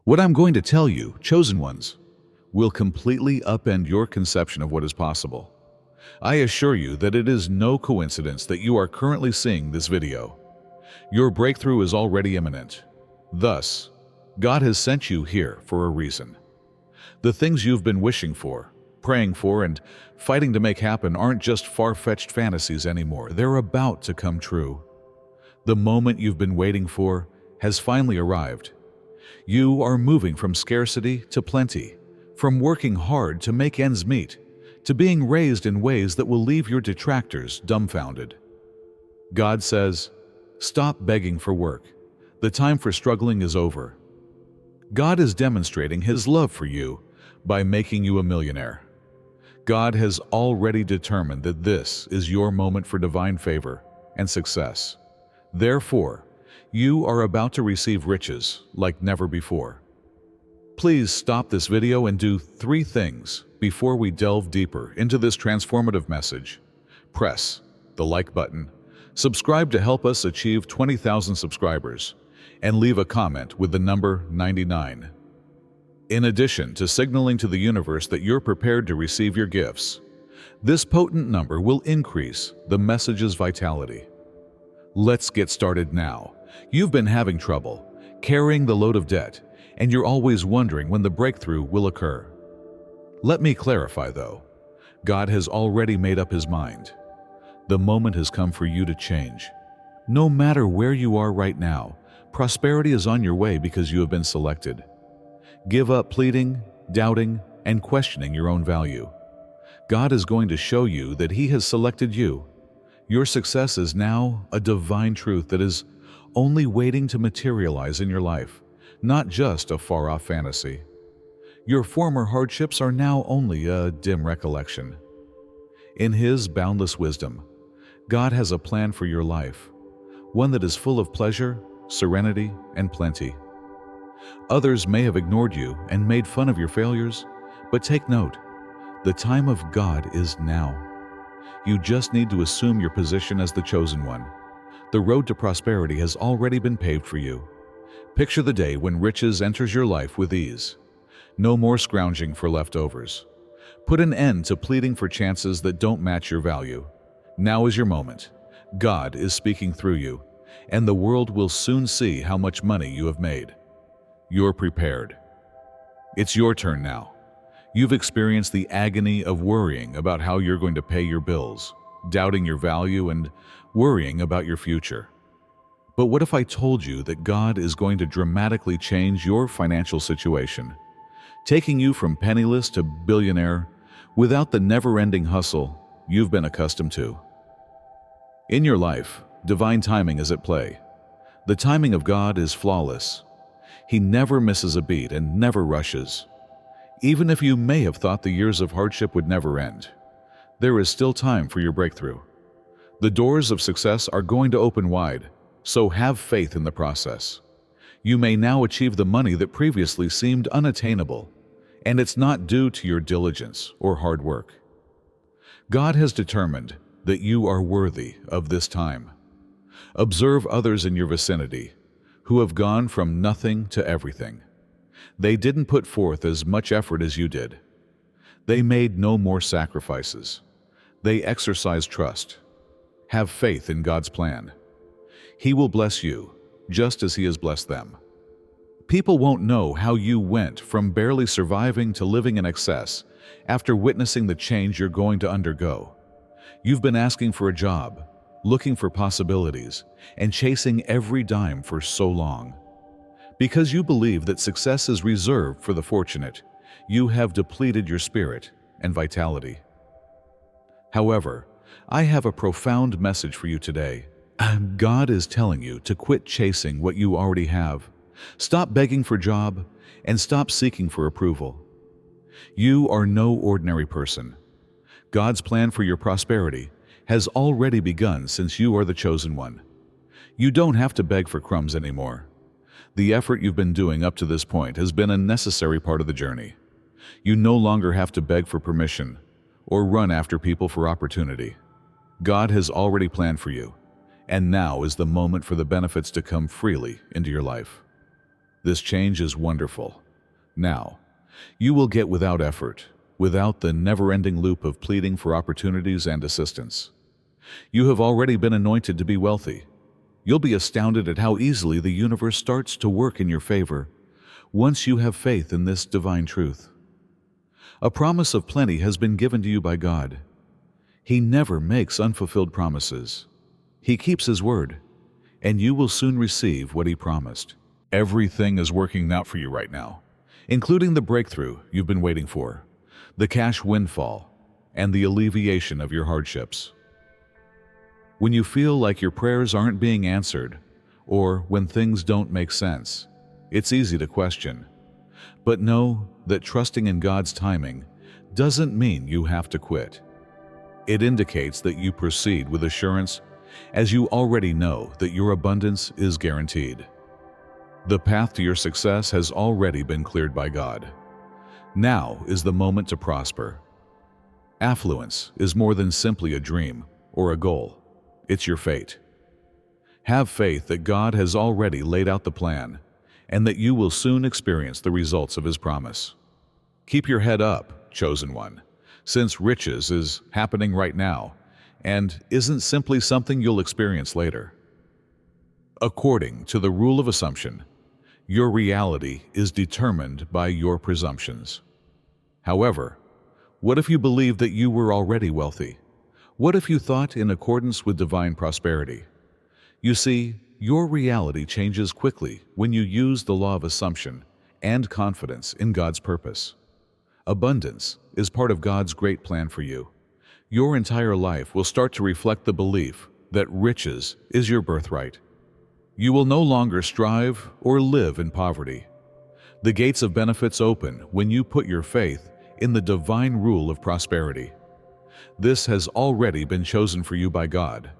What I'm going to tell you, chosen ones, will completely upend your conception of what is possible. I assure you that it is no coincidence that you are currently seeing this video. Your breakthrough is already imminent. Thus, God has sent you here for a reason. The things you've been wishing for, praying for, and fighting to make happen aren't just far-fetched fantasies anymore. They're about to come true. The moment you've been waiting for has finally arrived. You are moving from scarcity to plenty, from working hard to make ends meet, to being raised in ways that will leave your detractors dumbfounded. God says, stop begging for work. The time for struggling is over. God is demonstrating His love for you by making you a millionaire. God has already determined that this is your moment for divine favor and success. Therefore, you are about to receive riches like never before. Please stop this video and do 3 things before we delve deeper into this transformative message. Press the like button, subscribe to help us achieve 20,000 subscribers, and leave a comment with the number 99. In addition to signaling to the universe that you're prepared to receive your gifts, this potent number will increase the message's vitality. Let's get started now. You've been having trouble carrying the load of debt, and you're always wondering when the breakthrough will occur. Let me clarify, though. God has already made up His mind. The moment has come for you to change. No matter where you are right now, prosperity is on your way because you have been selected. Give up pleading, doubting, and questioning your own value. God is going to show you that He has selected you. Your success is now a divine truth that is only waiting to materialize in your life, not just a far-off fantasy. Your former hardships are now only a dim recollection. In His boundless wisdom, God has a plan for your life, one that is full of pleasure, serenity, and plenty. Others may have ignored you and made fun of your failures, but take note, the time of God is now. You just need to assume your position as the chosen one. The road to prosperity has already been paved for you. Picture the day when riches enters your life with ease. No more scrounging for leftovers. Put an end to pleading for chances that don't match your value. Now is your moment. God is speaking through you, and the world will soon see how much money you have made. You're prepared. It's your turn now. You've experienced the agony of worrying about how you're going to pay your bills, doubting your value, and worrying about your future. But what if I told you that God is going to dramatically change your financial situation, taking you from penniless to billionaire without the never-ending hustle you've been accustomed to? In your life, divine timing is at play. The timing of God is flawless. He never misses a beat and never rushes. Even if you may have thought the years of hardship would never end, there is still time for your breakthrough. The doors of success are going to open wide, so have faith in the process. You may now achieve the money that previously seemed unattainable, and it's not due to your diligence or hard work. God has determined that you are worthy of this time. Observe others in your vicinity who have gone from nothing to everything. They didn't put forth as much effort as you did. They made no more sacrifices. They exercised trust. Have faith in God's plan. He will bless you, just as He has blessed them. People won't know how you went from barely surviving to living in excess after witnessing the change you're going to undergo. You've been asking for a job, looking for possibilities, and chasing every dime for so long. Because you believe that success is reserved for the fortunate, you have depleted your spirit and vitality. However, I have a profound message for you today. God is telling you to quit chasing what you already have. Stop begging for a job and stop seeking for approval. You are no ordinary person. God's plan for your prosperity has already begun since you are the chosen one. You don't have to beg for crumbs anymore. The effort you've been doing up to this point has been a necessary part of the journey. You no longer have to beg for permission or run after people for opportunity. God has already planned for you, and now is the moment for the benefits to come freely into your life. This change is wonderful. Now, you will get without effort, without the never-ending loop of pleading for opportunities and assistance. You have already been anointed to be wealthy. You'll be astounded at how easily the universe starts to work in your favor once you have faith in this divine truth. A promise of plenty has been given to you by God. He never makes unfulfilled promises. He keeps His word, and you will soon receive what He promised. Everything is working out for you right now, including the breakthrough you've been waiting for, the cash windfall, and the alleviation of your hardships. When you feel like your prayers aren't being answered, or when things don't make sense, it's easy to question. But know that trusting in God's timing doesn't mean you have to quit. It indicates that you proceed with assurance, as you already know that your abundance is guaranteed. The path to your success has already been cleared by God. Now is the moment to prosper. Affluence is more than simply a dream or a goal. It's your fate. Have faith that God has already laid out the plan and that you will soon experience the results of His promise. Keep your head up, chosen one, since riches is happening right now and isn't simply something you'll experience later. According to the rule of assumption, your reality is determined by your presumptions. However, what if you believed that you were already wealthy? What if you thought in accordance with divine prosperity? You see, your reality changes quickly when you use the law of assumption and confidence in God's purpose. Abundance is part of God's great plan for you. Your entire life will start to reflect the belief that riches is your birthright. You will no longer strive or live in poverty. The gates of benefits open when you put your faith in the divine rule of prosperity. This has already been chosen for you by God.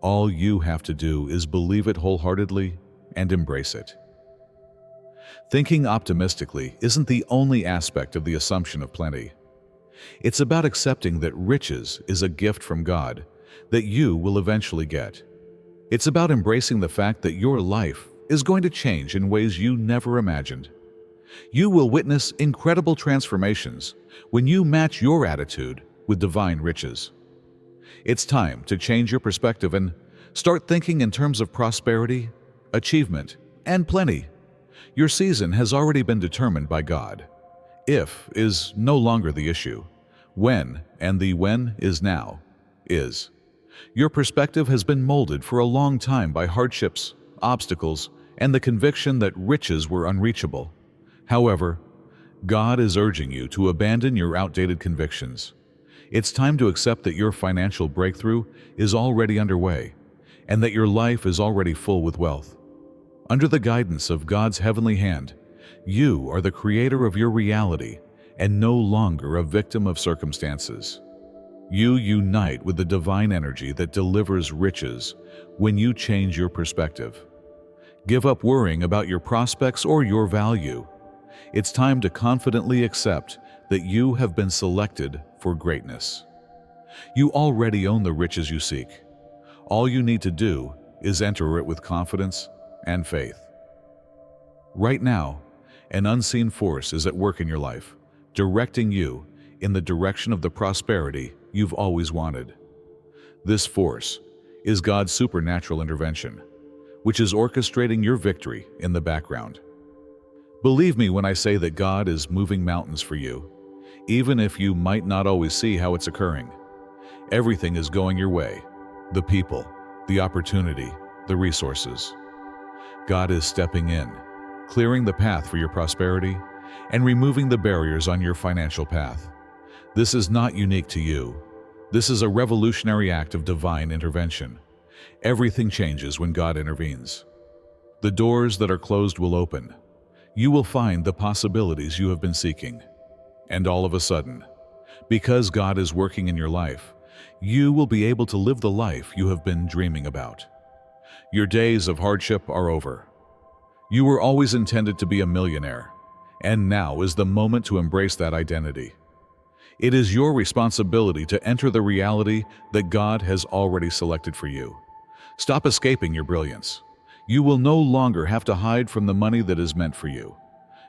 All you have to do is believe it wholeheartedly and embrace it. Thinking optimistically isn't the only aspect of the assumption of plenty. It's about accepting that riches is a gift from God that you will eventually get. It's about embracing the fact that your life is going to change in ways you never imagined. You will witness incredible transformations when you match your attitude with divine riches. It's time to change your perspective and start thinking in terms of prosperity, achievement, and plenty. Your season has already been determined by God. If is no longer the issue. When, and the when is now, is. Your perspective has been molded for a long time by hardships, obstacles, and the conviction that riches were unreachable. However, God is urging you to abandon your outdated convictions. It's time to accept that your financial breakthrough is already underway and that your life is already full with wealth. Under the guidance of God's heavenly hand, you are the creator of your reality and no longer a victim of circumstances. You unite with the divine energy that delivers riches when you change your perspective. Give up worrying about your prospects or your value. It's time to confidently accept that you have been selected for greatness. You already own the riches you seek. All you need to do is enter it with confidence and faith. Right now, an unseen force is at work in your life, directing you in the direction of the prosperity you've always wanted. This force is God's supernatural intervention, which is orchestrating your victory in the background. Believe me when I say that God is moving mountains for you, even if you might not always see how it's occurring. Everything is going your way: the people, the opportunity, the resources. God is stepping in, clearing the path for your prosperity, and removing the barriers on your financial path. This is not unique to you. This is a revolutionary act of divine intervention. Everything changes when God intervenes. The doors that are closed will open. You will find the possibilities you have been seeking. And all of a sudden, because God is working in your life, you will be able to live the life you have been dreaming about. Your days of hardship are over. You were always intended to be a millionaire, and now is the moment to embrace that identity. It is your responsibility to enter the reality that God has already selected for you. Stop escaping your brilliance. You will no longer have to hide from the money that is meant for you.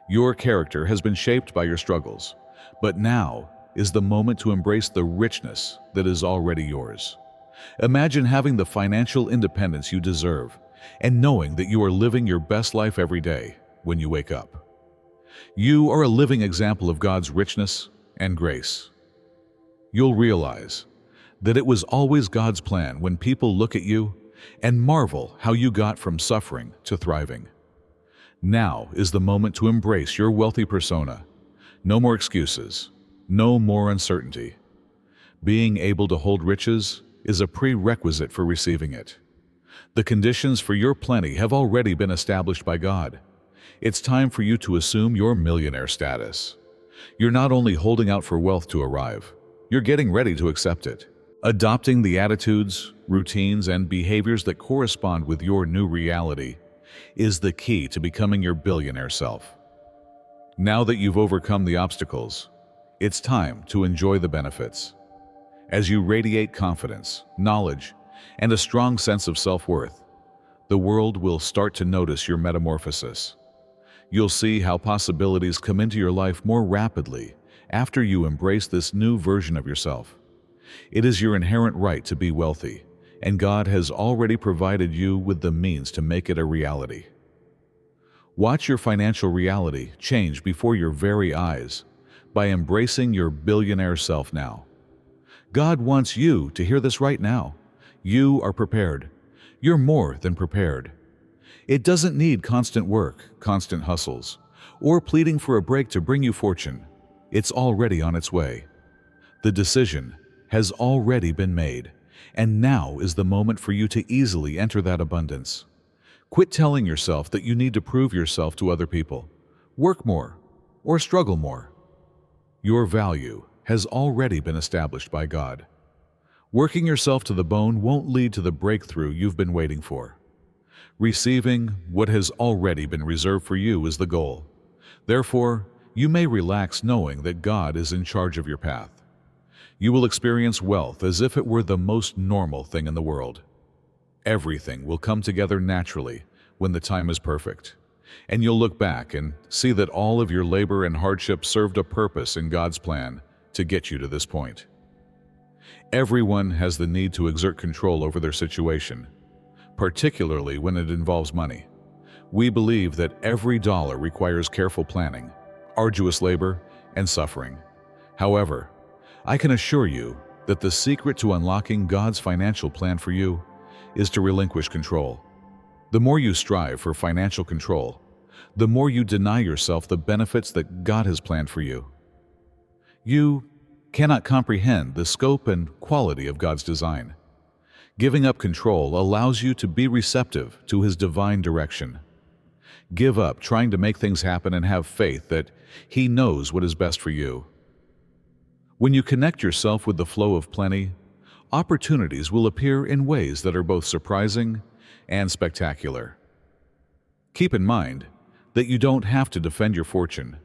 Your character has been shaped by your struggles, but now is the moment to embrace the richness that is already yours. Imagine having the financial independence you deserve and knowing that you are living your best life every day when you wake up. You are a living example of God's richness and grace. You'll realize that it was always God's plan when people look at you and marvel how you got from suffering to thriving. Now is the moment to embrace your wealthy persona. No more excuses, no more uncertainty. Being able to hold riches is a prerequisite for receiving it. The conditions for your plenty have already been established by God. It's time for you to assume your millionaire status. You're not only holding out for wealth to arrive, you're getting ready to accept it. Adopting the attitudes, routines, and behaviors that correspond with your new reality is the key to becoming your billionaire self. Now that you've overcome the obstacles, it's time to enjoy the benefits. As you radiate confidence, knowledge, and a strong sense of self-worth, the world will start to notice your metamorphosis. You'll see how possibilities come into your life more rapidly after you embrace this new version of yourself. It is your inherent right to be wealthy, and God has already provided you with the means to make it a reality. Watch your financial reality change before your very eyes by embracing your billionaire self now. God wants you to hear this right now. You are prepared. You're more than prepared. It doesn't need constant work, constant hustles, or pleading for a break to bring you fortune. It's already on its way. The decision has already been made, and now is the moment for you to easily enter that abundance. Quit telling yourself that you need to prove yourself to other people, work more, or struggle more. Your value has already been established by God. Working yourself to the bone won't lead to the breakthrough you've been waiting for. Receiving what has already been reserved for you is the goal. Therefore, you may relax knowing that God is in charge of your path. You will experience wealth as if it were the most normal thing in the world. Everything will come together naturally when the time is perfect, and you'll look back and see that all of your labor and hardship served a purpose in God's plan to get you to this point. Everyone has the need to exert control over their situation, particularly when it involves money. We believe that every dollar requires careful planning, arduous labor, and suffering. However, I can assure you that the secret to unlocking God's financial plan for you is to relinquish control. The more you strive for financial control, the more you deny yourself the benefits that God has planned for you. You cannot comprehend the scope and quality of God's design. Giving up control allows you to be receptive to His divine direction. Give up trying to make things happen and have faith that He knows what is best for you. When you connect yourself with the flow of plenty, opportunities will appear in ways that are both surprising and spectacular. Keep in mind that you don't have to defend your fortune.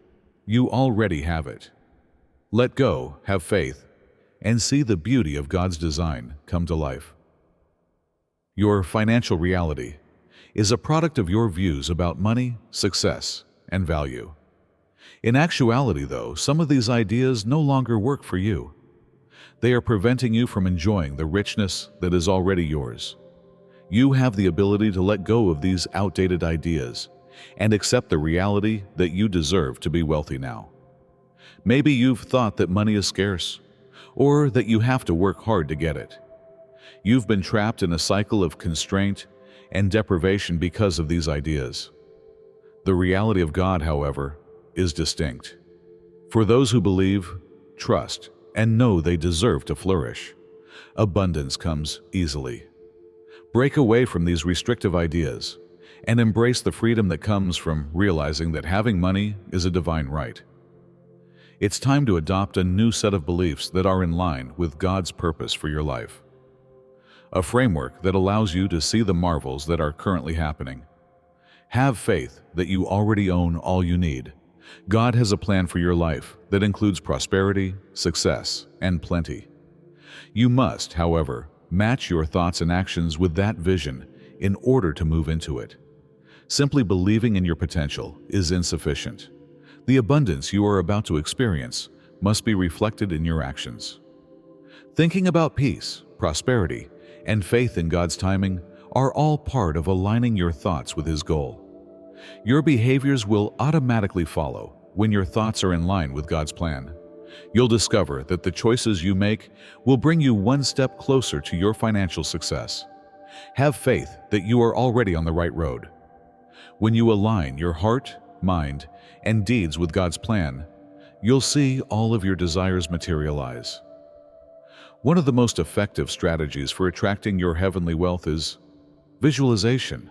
You already have it. Let go, have faith, and see the beauty of God's design come to life. Your financial reality is a product of your views about money, success, and value. In actuality, though, some of these ideas no longer work for you. They are preventing you from enjoying the richness that is already yours. You have the ability to let go of these outdated ideas and accept the reality that you deserve to be wealthy now. Maybe you've thought that money is scarce, or that you have to work hard to get it. You've been trapped in a cycle of constraint and deprivation because of these ideas. The reality of God, however, is distinct. For those who believe, trust, and know they deserve to flourish, abundance comes easily. Break away from these restrictive ideas and embrace the freedom that comes from realizing that having money is a divine right. It's time to adopt a new set of beliefs that are in line with God's purpose for your life. A framework that allows you to see the marvels that are currently happening. Have faith that you already own all you need. God has a plan for your life that includes prosperity, success, and plenty. You must, however, match your thoughts and actions with that vision in order to move into it. Simply believing in your potential is insufficient. The abundance you are about to experience must be reflected in your actions. Thinking about peace, prosperity, and faith in God's timing are all part of aligning your thoughts with His goal. Your behaviors will automatically follow when your thoughts are in line with God's plan. You'll discover that the choices you make will bring you one step closer to your financial success. Have faith that you are already on the right road. When you align your heart, mind, and deeds with God's plan, you'll see all of your desires materialize. One of the most effective strategies for attracting your heavenly wealth is visualization.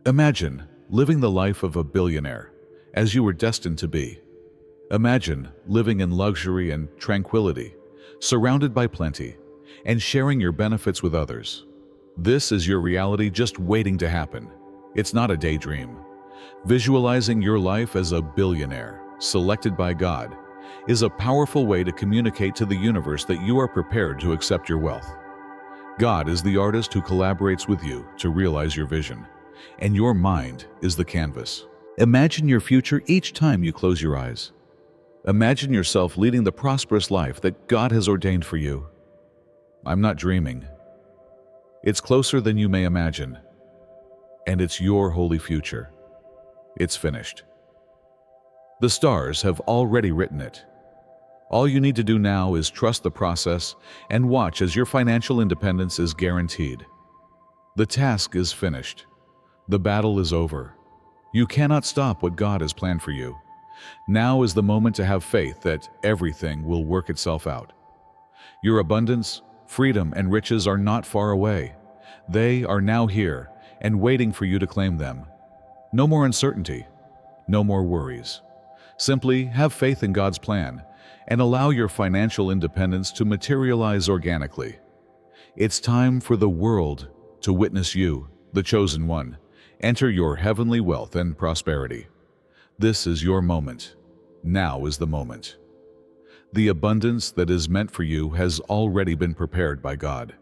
Imagine living the life of a billionaire, as you were destined to be. Imagine living in luxury and tranquility, surrounded by plenty, and sharing your benefits with others. This is your reality just waiting to happen. It's not a daydream. Visualizing your life as a billionaire, selected by God, is a powerful way to communicate to the universe that you are prepared to accept your wealth. God is the artist who collaborates with you to realize your vision, and your mind is the canvas. Imagine your future each time you close your eyes. Imagine yourself leading the prosperous life that God has ordained for you. I'm not dreaming. It's closer than you may imagine, and it's your holy future. It's finished. The stars have already written it. All you need to do now is trust the process and watch as your financial independence is guaranteed. The task is finished. The battle is over. You cannot stop what God has planned for you. Now is the moment to have faith that everything will work itself out. Your abundance, freedom, and riches are not far away. They are now here and waiting for you to claim them. No more uncertainty, no more worries. Simply have faith in God's plan and allow your financial independence to materialize organically. It's time for the world to witness you, the chosen one, enter your heavenly wealth and prosperity. This is your moment. Now is the moment. The abundance that is meant for you has already been prepared by God.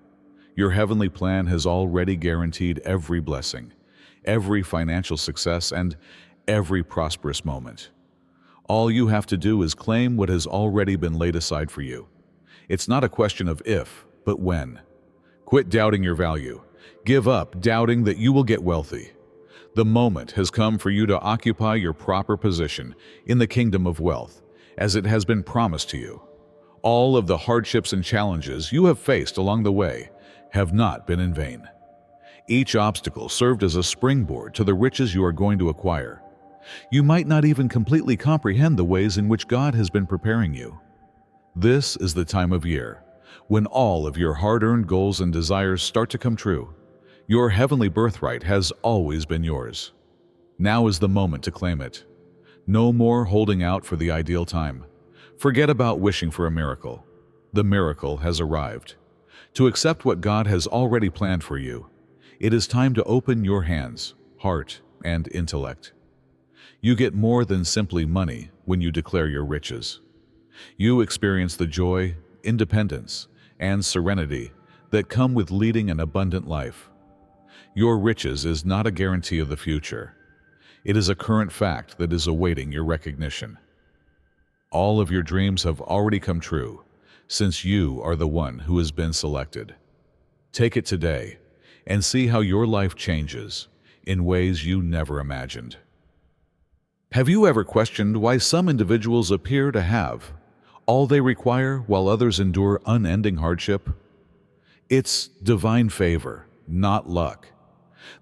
Your heavenly plan has already guaranteed every blessing, every financial success, and every prosperous moment. All you have to do is claim what has already been laid aside for you. It's not a question of if, but when. Quit doubting your value. Give up doubting that you will get wealthy. The moment has come for you to occupy your proper position in the kingdom of wealth, as it has been promised to you. All of the hardships and challenges you have faced along the way have not been in vain. Each obstacle served as a springboard to the riches you are going to acquire. You might not even completely comprehend the ways in which God has been preparing you. This is the time of year when all of your hard-earned goals and desires start to come true. Your heavenly birthright has always been yours. Now is the moment to claim it. No more holding out for the ideal time. Forget about wishing for a miracle. The miracle has arrived. To accept what God has already planned for you, it is time to open your hands, heart, and intellect. You get more than simply money when you declare your riches. You experience the joy, independence, and serenity that come with leading an abundant life. Your riches is not a guarantee of the future. It is a current fact that is awaiting your recognition. All of your dreams have already come true, since you are the one who has been selected. Take it today and see how your life changes in ways you never imagined. Have you ever questioned why some individuals appear to have all they require while others endure unending hardship? It's divine favor, not luck.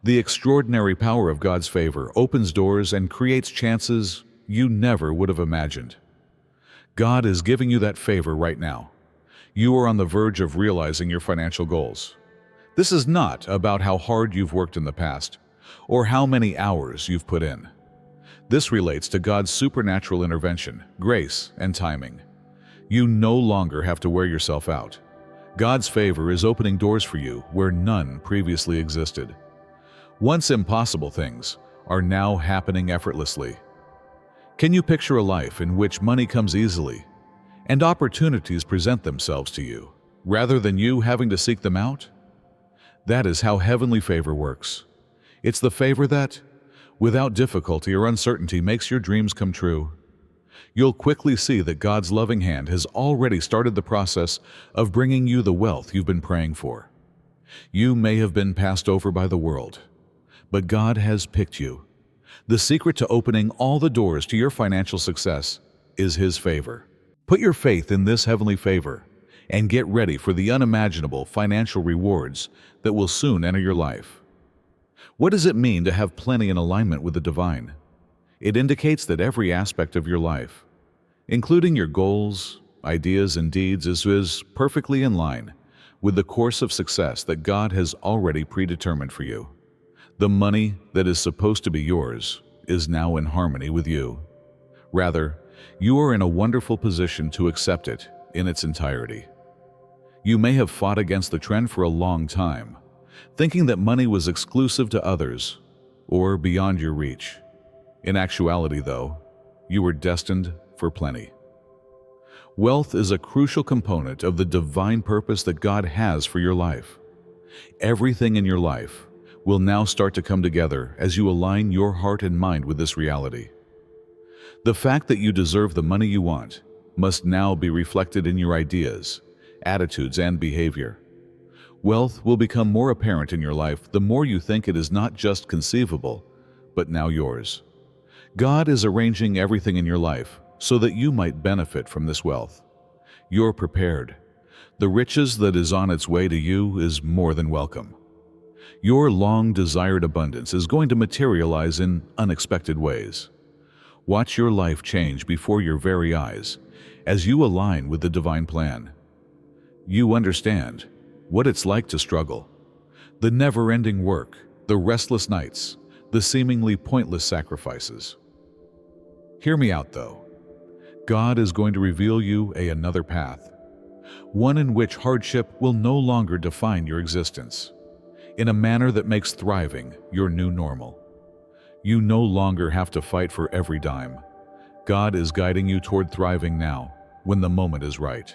The extraordinary power of God's favor opens doors and creates chances you never would have imagined. God is giving you that favor right now. You are on the verge of realizing your financial goals. This is not about how hard you've worked in the past or how many hours you've put in. This relates to God's supernatural intervention, grace, and timing. You no longer have to wear yourself out. God's favor is opening doors for you where none previously existed. Once impossible things are now happening effortlessly. Can you picture a life in which money comes easily and opportunities present themselves to you, rather than you having to seek them out? That is how heavenly favor works. It's the favor that, without difficulty or uncertainty makes your dreams come true. You'll quickly see that God's loving hand has already started the process of bringing you the wealth you've been praying for. You may have been passed over by the world, but God has picked you. The secret to opening all the doors to your financial success is His favor. Put your faith in this heavenly favor and get ready for the unimaginable financial rewards that will soon enter your life. What does it mean to have plenty in alignment with the divine? It indicates that every aspect of your life, including your goals, ideas, and deeds, is perfectly in line with the course of success that God has already predetermined for you. The money that is supposed to be yours is now in harmony with you. Rather, you are in a wonderful position to accept it in its entirety. You may have fought against the trend for a long time, thinking that money was exclusive to others or beyond your reach. In actuality, though, you were destined for plenty. Wealth is a crucial component of the divine purpose that God has for your life. Everything in your life will now start to come together as you align your heart and mind with this reality. The fact that you deserve the money you want must now be reflected in your ideas, attitudes, and behavior. Wealth will become more apparent in your life the more you think it is not just conceivable, but now yours. God is arranging everything in your life so that you might benefit from this wealth. You're prepared. The riches that is on its way to you is more than welcome. Your long-desired abundance is going to materialize in unexpected ways. Watch your life change before your very eyes as you align with the divine plan. You understand what it's like to struggle, the never-ending work, the restless nights, the seemingly pointless sacrifices. Hear me out, though. God is going to reveal you another path, one in which hardship will no longer define your existence, in a manner that makes thriving your new normal. You no longer have to fight for every dime. God is guiding you toward thriving now, when the moment is right.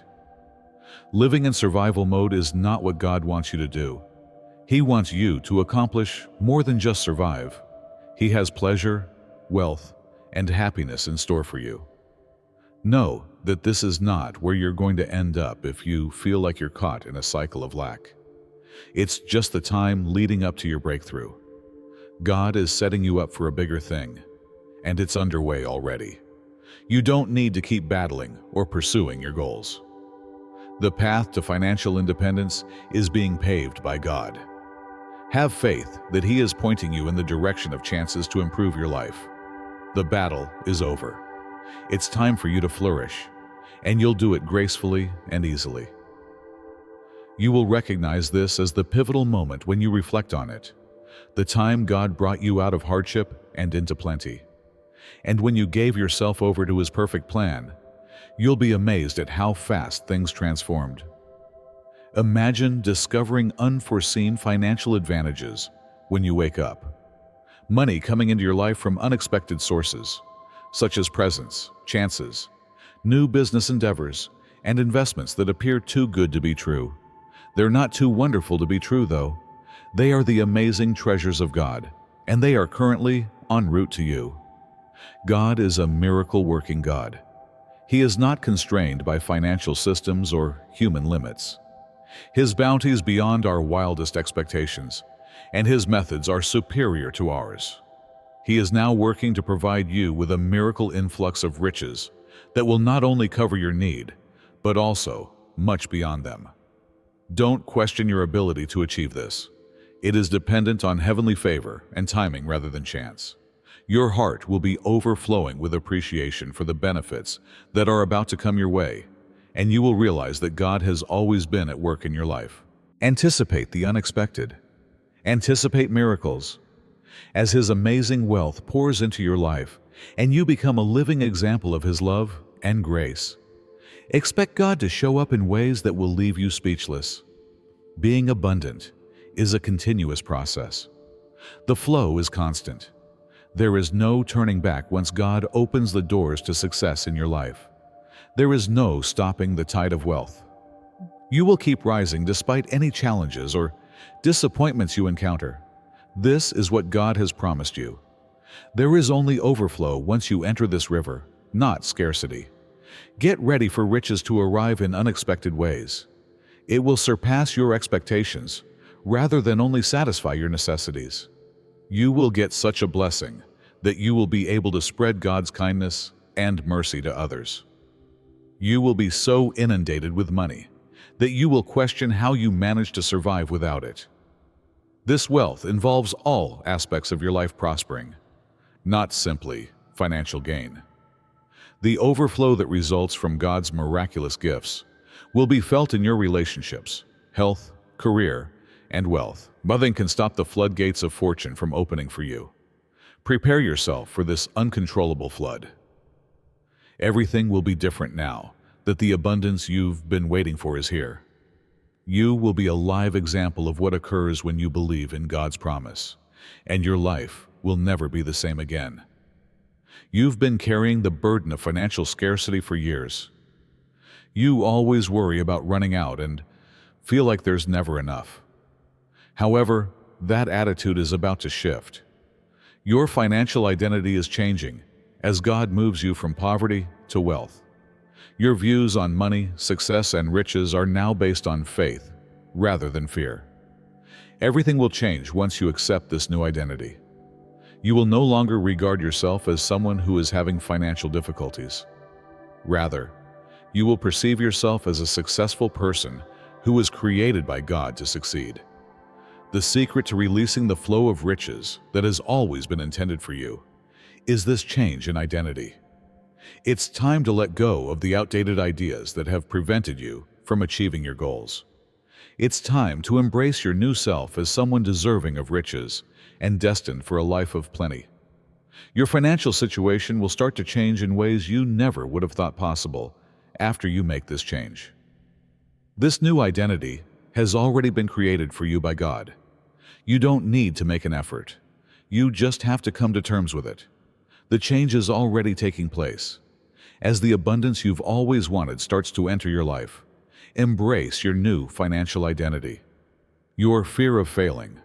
Living in survival mode is not what God wants you to do. He wants you to accomplish more than just survive. He has pleasure, wealth, and happiness in store for you. Know that this is not where you're going to end up if you feel like you're caught in a cycle of lack. It's just the time leading up to your breakthrough. God is setting you up for a bigger thing, and it's underway already. You don't need to keep battling or pursuing your goals. The path to financial independence is being paved by God. Have faith that He is pointing you in the direction of chances to improve your life. The battle is over. It's time for you to flourish, and you'll do it gracefully and easily. You will recognize this as the pivotal moment when you reflect on it, the time God brought you out of hardship and into plenty. And when you gave yourself over to His perfect plan, you'll be amazed at how fast things transformed. Imagine discovering unforeseen financial advantages when you wake up. Money coming into your life from unexpected sources, such as presents, chances, new business endeavors, and investments that appear too good to be true. They're not too wonderful to be true, though. They are the amazing treasures of God, and they are currently en route to you. God is a miracle-working God. He is not constrained by financial systems or human limits. His bounty is beyond our wildest expectations, and His methods are superior to ours. He is now working to provide you with a miracle influx of riches that will not only cover your need, but also much beyond them. Don't question your ability to achieve this. It is dependent on heavenly favor and timing rather than chance. Your heart will be overflowing with appreciation for the benefits that are about to come your way, and you will realize that God has always been at work in your life. Anticipate the unexpected. Anticipate miracles. As His amazing wealth pours into your life, and you become a living example of His love and grace. Expect God to show up in ways that will leave you speechless. Being abundant is a continuous process. The flow is constant. There is no turning back once God opens the doors to success in your life. There is no stopping the tide of wealth. You will keep rising despite any challenges or disappointments you encounter. This is what God has promised you. There is only overflow once you enter this river, not scarcity. Get ready for riches to arrive in unexpected ways. It will surpass your expectations, rather than only satisfy your necessities. You will get such a blessing that you will be able to spread God's kindness and mercy to others. You will be so inundated with money that you will question how you manage to survive without it. This wealth involves all aspects of your life prospering, not simply financial gain. The overflow that results from God's miraculous gifts will be felt in your relationships, health, career, and wealth. Nothing can stop the floodgates of fortune from opening for you. Prepare yourself for this uncontrollable flood. Everything will be different now that the abundance you've been waiting for is here. You will be a live example of what occurs when you believe in God's promise, and your life will never be the same again. You've been carrying the burden of financial scarcity for years. You always worry about running out and feel like there's never enough. However, that attitude is about to shift. Your financial identity is changing as God moves you from poverty to wealth. Your views on money, success, and riches are now based on faith rather than fear. Everything will change once you accept this new identity. You will no longer regard yourself as someone who is having financial difficulties. Rather, you will perceive yourself as a successful person who was created by God to succeed. The secret to releasing the flow of riches that has always been intended for you is this change in identity. It's time to let go of the outdated ideas that have prevented you from achieving your goals. It's time to embrace your new self as someone deserving of riches and destined for a life of plenty. Your financial situation will start to change in ways you never would have thought possible after you make this change. This new identity has already been created for you by God. You don't need to make an effort. You just have to come to terms with it. The change is already taking place. As the abundance you've always wanted starts to enter your life, embrace your new financial identity. Your fear of failing,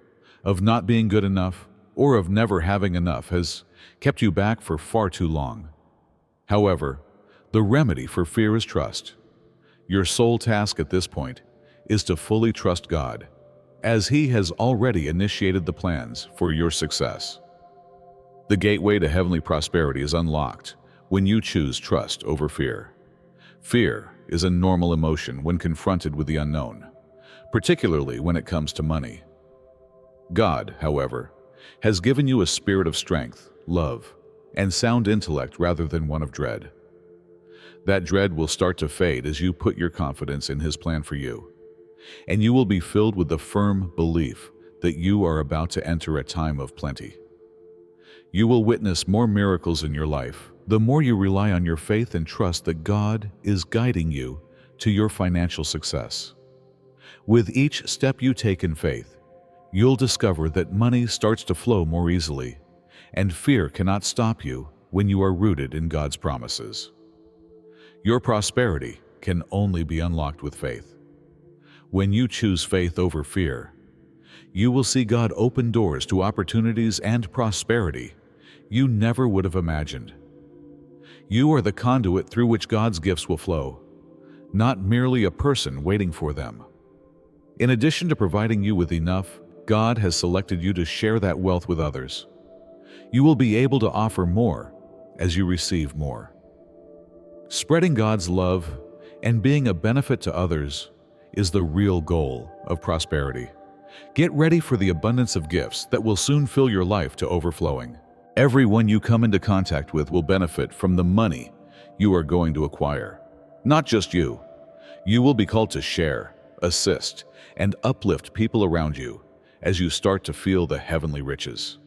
of not being good enough, or of never having enough has kept you back for far too long. However, the remedy for fear is trust. Your sole task at this point is to fully trust God, as He has already initiated the plans for your success. The gateway to heavenly prosperity is unlocked when you choose trust over fear. Fear is a normal emotion when confronted with the unknown, particularly when it comes to money. God, however, has given you a spirit of strength, love, and sound intellect rather than one of dread. That dread will start to fade as you put your confidence in His plan for you, and you will be filled with the firm belief that you are about to enter a time of plenty. You will witness more miracles in your life the more you rely on your faith and trust that God is guiding you to your financial success. With each step you take in faith, you'll discover that money starts to flow more easily, and fear cannot stop you when you are rooted in God's promises. Your prosperity can only be unlocked with faith. When you choose faith over fear, you will see God open doors to opportunities and prosperity you never would have imagined. You are the conduit through which God's gifts will flow, not merely a person waiting for them. In addition to providing you with enough, God has selected you to share that wealth with others. You will be able to offer more as you receive more. Spreading God's love and being a benefit to others is the real goal of prosperity. Get ready for the abundance of gifts that will soon fill your life to overflowing. Everyone you come into contact with will benefit from the money you are going to acquire. Not just you. You will be called to share, assist, and uplift people around you as you start to feel the heavenly riches.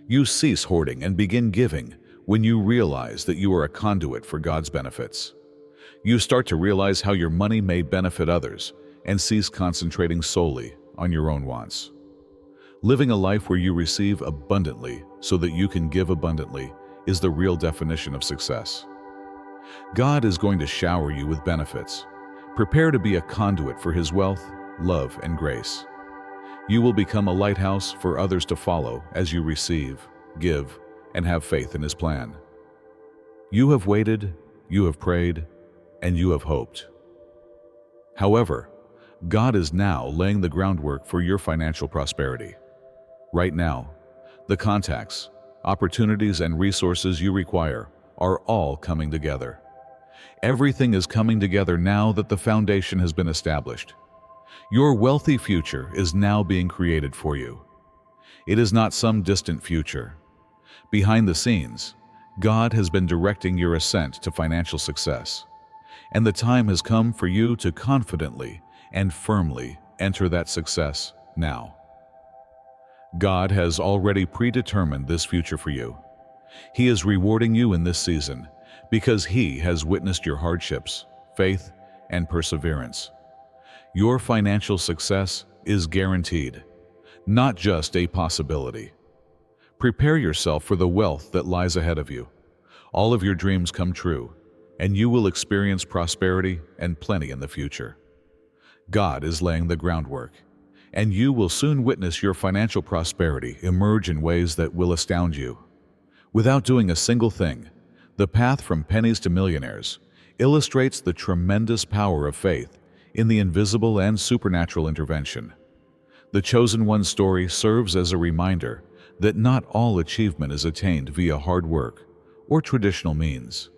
You cease hoarding and begin giving when you realize that you are a conduit for God's benefits. You start to realize how your money may benefit others and cease concentrating solely on your own wants. Living a life where you receive abundantly so that you can give abundantly is the real definition of success. God is going to shower you with benefits. Prepare to be a conduit for His wealth, love, and grace. You will become a lighthouse for others to follow as you receive, give, and have faith in His plan. You have waited, you have prayed, and you have hoped. However, God is now laying the groundwork for your financial prosperity. Right now, the contacts, opportunities, and resources you require are all coming together. Everything is coming together now that the foundation has been established. Your wealthy future is now being created for you. It is not some distant future. Behind the scenes, God has been directing your ascent to financial success, and the time has come for you to confidently and firmly enter that success now. God has already predetermined this future for you. He is rewarding you in this season because He has witnessed your hardships, faith, and perseverance. Your financial success is guaranteed, not just a possibility. Prepare yourself for the wealth that lies ahead of you. All of your dreams come true, and you will experience prosperity and plenty in the future. God is laying the groundwork, and you will soon witness your financial prosperity emerge in ways that will astound you. Without doing a single thing, the path from pennies to millionaires illustrates the tremendous power of faith in the invisible and supernatural intervention. The Chosen One's story serves as a reminder that not all achievement is attained via hard work or traditional means.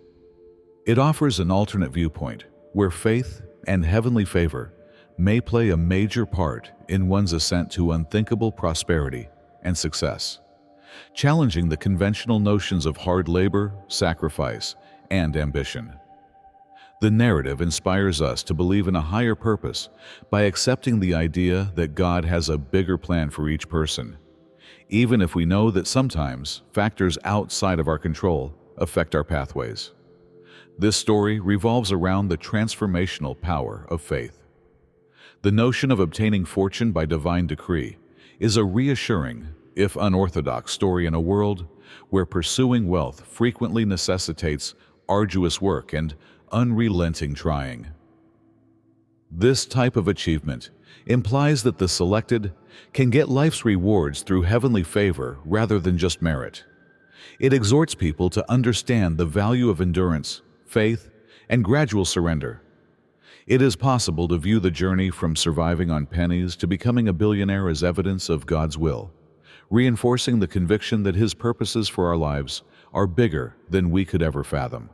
It offers an alternate viewpoint where faith and heavenly favor may play a major part in one's ascent to unthinkable prosperity and success, challenging the conventional notions of hard labor, sacrifice, and ambition. The narrative inspires us to believe in a higher purpose by accepting the idea that God has a bigger plan for each person, even if we know that sometimes factors outside of our control affect our pathways. This story revolves around the transformational power of faith. The notion of obtaining fortune by divine decree is a reassuring, if unorthodox, story in a world where pursuing wealth frequently necessitates arduous work and unrelenting trying. This type of achievement implies that the selected can get life's rewards through heavenly favor rather than just merit. It exhorts people to understand the value of endurance, faith, and gradual surrender. It is possible to view the journey from surviving on pennies to becoming a billionaire as evidence of God's will, reinforcing the conviction that His purposes for our lives are bigger than we could ever fathom.